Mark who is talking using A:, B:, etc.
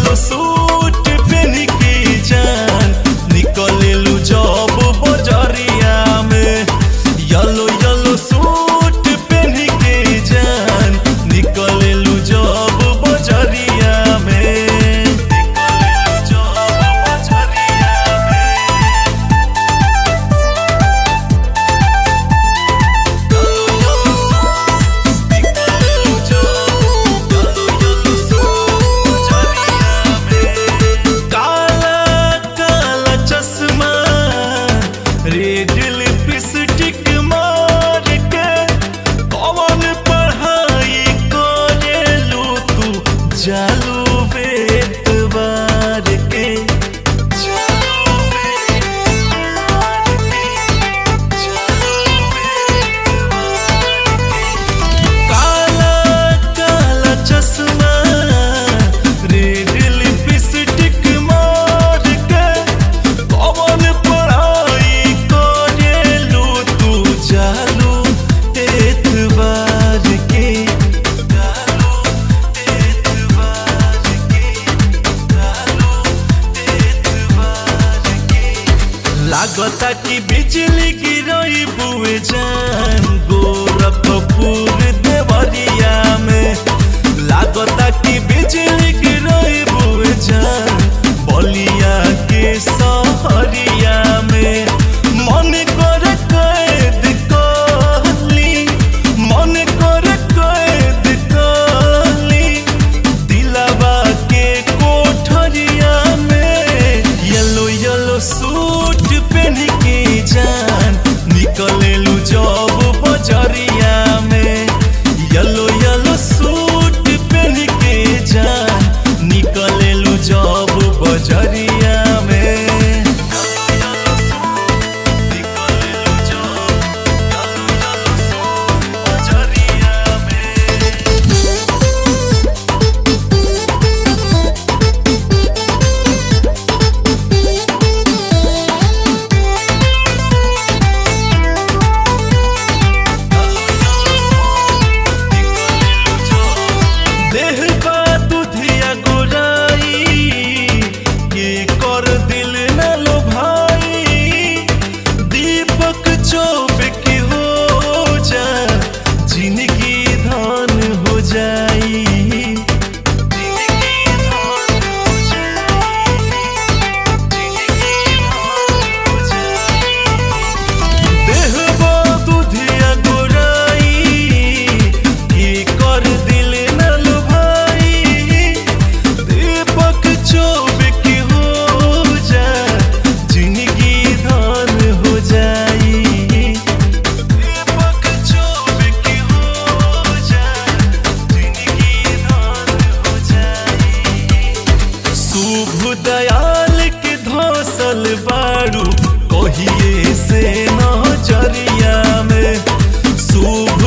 A: Yellow suit पहन के जान निकलेलू जब बजरिया में। येलो येलो सूट पहन के जान निकलेलू जब बजरिया में। रेड लिपस्टिक मार के कौन पढ़ाई करेलू तू जालू बेतवार के। काला काला चश्मा रेड लिपस्टिक मार के कौन जालू एतवार के। लागता कि बिजली गिरई बुए जान गोरखपुर देवरिया में। लागता कि बिजली गिरई बुए जान बलिया के सहरिया में। मन कर कैद कहली, मन कर कैद कहली दिलवा के कोठरिया में। येलो येलो सूट पहन के जान निकलेलू जब बजरिया में। येलो येलो सूट पहन के जान निकलेलू जब बजरिया में। देह बा दुधिया गोराई के कर दिल न लो भाई। दीपक चौबे की हो जा जिंदगी धन हो जाई। देह बा दुधिया गोराई के कर दिल न लो भाई। दीपक चौबे की हो जा जिंदगी धन हो जाई। दीपक चौबे की हो जा जिंदगी धन हो जाई। शुभ दयाल के धौसल बारू कहिए से नजरिया में। शुभ